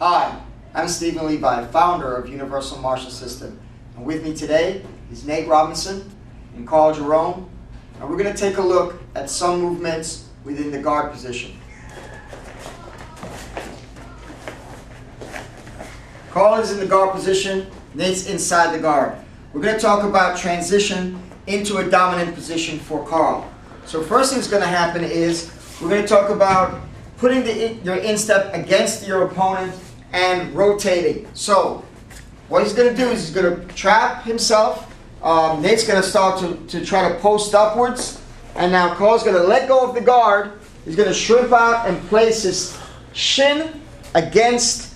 Hi, I'm Stephen Levi, founder of Universal Martial System. And with me today is Nate Robinson and Carl Jerome. And we're going to take a look at some movements within the guard position. Carl is in the guard position, Nate's inside the guard. We're going to talk about transition into a dominant position for Carl. So first thing that's going to happen is we're going to talk about putting your instep against your opponent and rotating. So what he's going to do is he's going to trap himself. Nate's going to start to try to post upwards. And now Carl's going to let go of the guard. He's going to shrimp out and place his shin against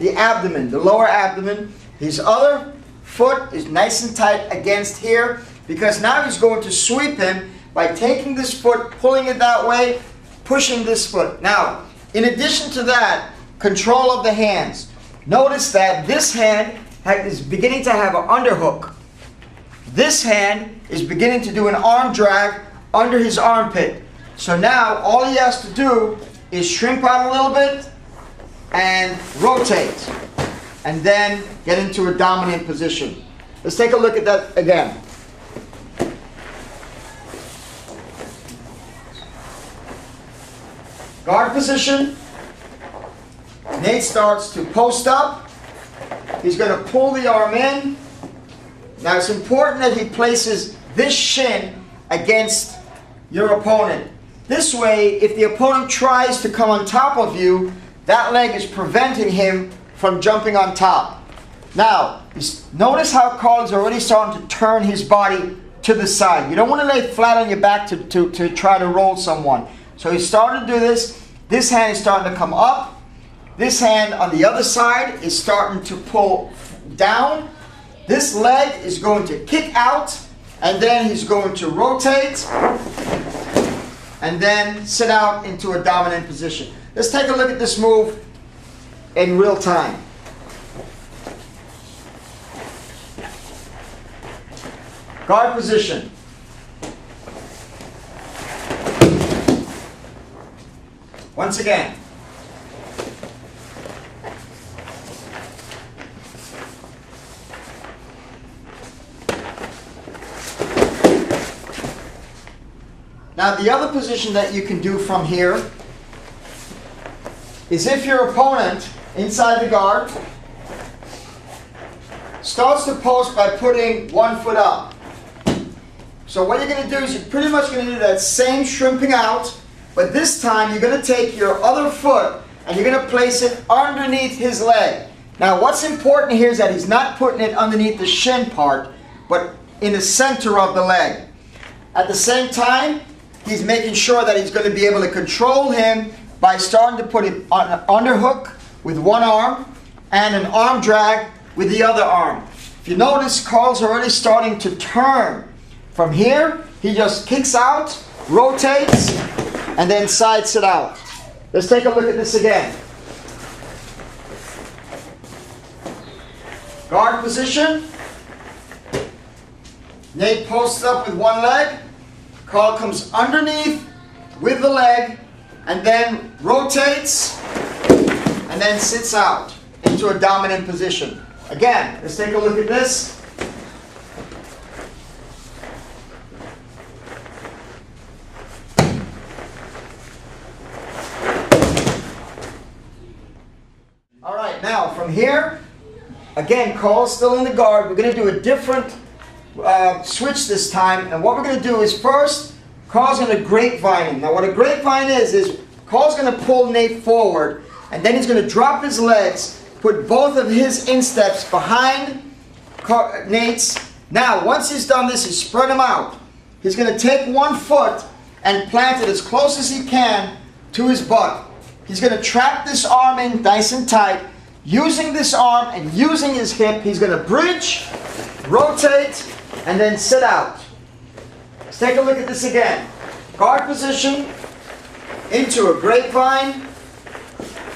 the abdomen, the lower abdomen. His other foot is nice and tight against here, because now he's going to sweep him by taking this foot, pulling it that way, pushing this foot. Now, in addition to that, control of the hands. Notice that this hand is beginning to have an underhook. This hand is beginning to do an arm drag under his armpit. So now all he has to do is shrimp out a little bit and rotate, and then get into a dominant position. Let's take a look at that again. Guard position. Nate starts to post up. He's going to pull the arm in. Now it's important that he places this shin against your opponent. This way, if the opponent tries to come on top of you, that leg is preventing him from jumping on top. Now, notice how Carl is already starting to turn his body to the side. You don't want to lay flat on your back to try to roll someone. So he's starting to do this. This hand is starting to come up. This hand on the other side is starting to pull down. This leg is going to kick out, and then he's going to rotate and then sit out into a dominant position. Let's take a look at this move in real time. Guard position. Once again. Now the other position that you can do from here is if your opponent inside the guard starts to post by putting one foot up. So what you're going to do is you're pretty much going to do that same shrimping out, but this time you're going to take your other foot and you're going to place it underneath his leg. Now what's important here is that he's not putting it underneath the shin part, but in the center of the leg. At the same time, he's making sure that he's going to be able to control him by starting to put it on an underhook with one arm and an arm drag with the other arm. If you notice, Carl's already starting to turn. From here, he just kicks out, rotates, and then sides it out. Let's take a look at this again. Guard position. Nate posts up with one leg. Carl comes underneath with the leg and then rotates and then sits out into a dominant position. Again, let's take a look at this. All right, now from here, again, Carl's still in the guard. We're going to do a different switch this time, and what we're going to do is first, Carl's going to grapevine him. Now what a grapevine is Carl's going to pull Nate forward, and then he's going to drop his legs, put both of his insteps behind Nate's. Now once he's done this, he's spread them out. He's going to take one foot and plant it as close as he can to his butt. He's going to trap this arm in nice and tight. Using this arm and using his hip, he's going to bridge, rotate, and then sit out. Let's take a look at this again. Guard position, into a grapevine,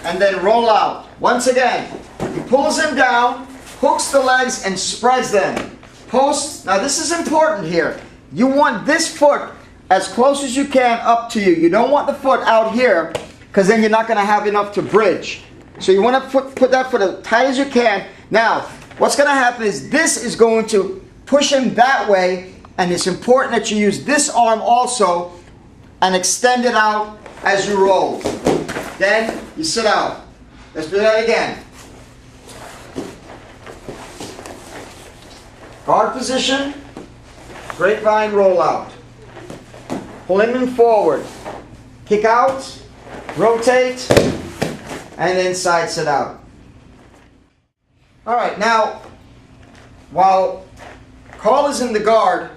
and then roll out. Once again, he pulls him down, hooks the legs, and spreads them. Post. Now this is important here. You want this foot as close as you can up to you. You don't want the foot out here, because then you're not going to have enough to bridge. So you want to put that foot as tight as you can. Now, what's going to happen is this is going to push him that way, and it's important that you use this arm also and extend it out as you roll. Then you sit out. Let's do that again. Guard position, grapevine rollout. Pull him in forward. Kick out, rotate, and then side sit out. All right, now, while Carl is in the guard,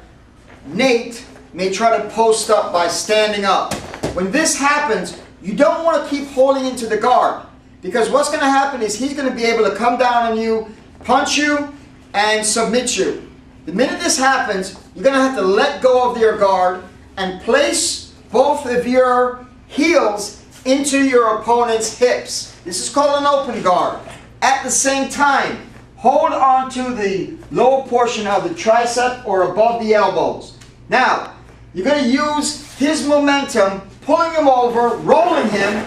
Nate may try to post up by standing up. When this happens, you don't want to keep holding into the guard, because what's going to happen is he's going to be able to come down on you, punch you, and submit you. The minute this happens, you're going to have to let go of your guard and place both of your heels into your opponent's hips. This is called an open guard. At the same time, hold on to the lower portion of the tricep or above the elbows. Now, you're going to use his momentum, pulling him over, rolling him,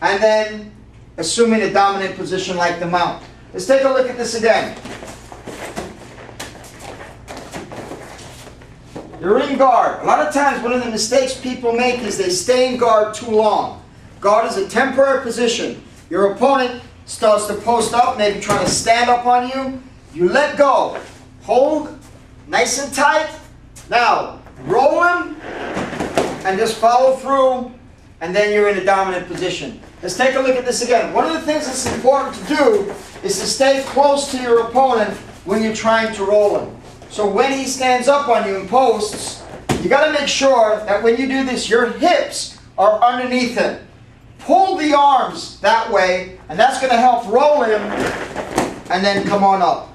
and then assuming a dominant position like the mount. Let's take a look at this again. You're in guard. A lot of times one of the mistakes people make is they stay in guard too long. Guard is a temporary position. Your opponent starts to post up, maybe trying to stand up on you. You let go. Hold nice and tight. Now, roll him and just follow through, and then you're in a dominant position. Let's take a look at this again. One of the things that's important to do is to stay close to your opponent when you're trying to roll him. So when he stands up on you and posts, you got to make sure that when you do this, your hips are underneath him. Pull the arms that way, and that's going to help roll him, and then come on up.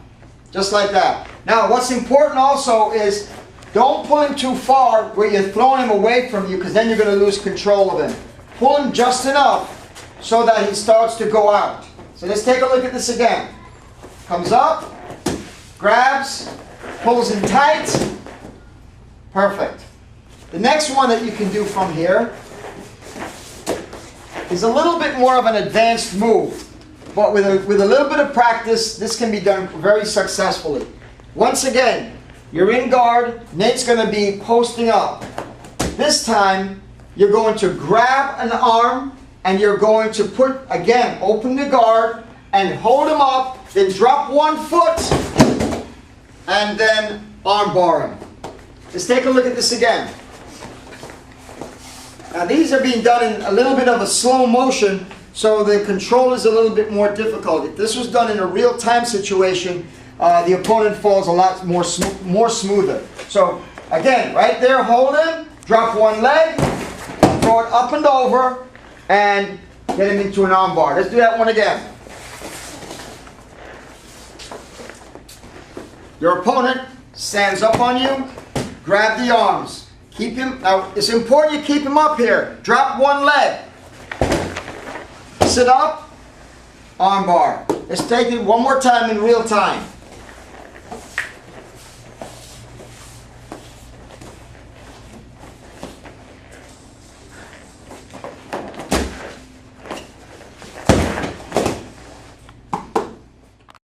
Just like that. Now, what's important also is don't pull him too far where you're throwing him away from you, because then you're going to lose control of him. Pull him just enough so that he starts to go out. So let's take a look at this again. Comes up, grabs, pulls in tight. Perfect. The next one that you can do from here is a little bit more of an advanced move. But with a little bit of practice, this can be done very successfully. Once again, you're in guard. Nate's going to be posting up. This time, you're going to grab an arm, and you're going to put, again, open the guard, and hold him up, then drop one foot, and then arm bar him. Let's take a look at this again. Now these are being done in a little bit of a slow motion, so the control is a little bit more difficult. If this was done in a real-time situation, the opponent falls a lot more smoother. So again, right there, hold him, drop one leg, throw it up and over, and get him into an arm bar. Let's do that one again. Your opponent stands up on you, grab the arms. Keep him, now it's important you keep him up here. Drop one leg. Sit up, arm bar. Let's take it one more time in real time.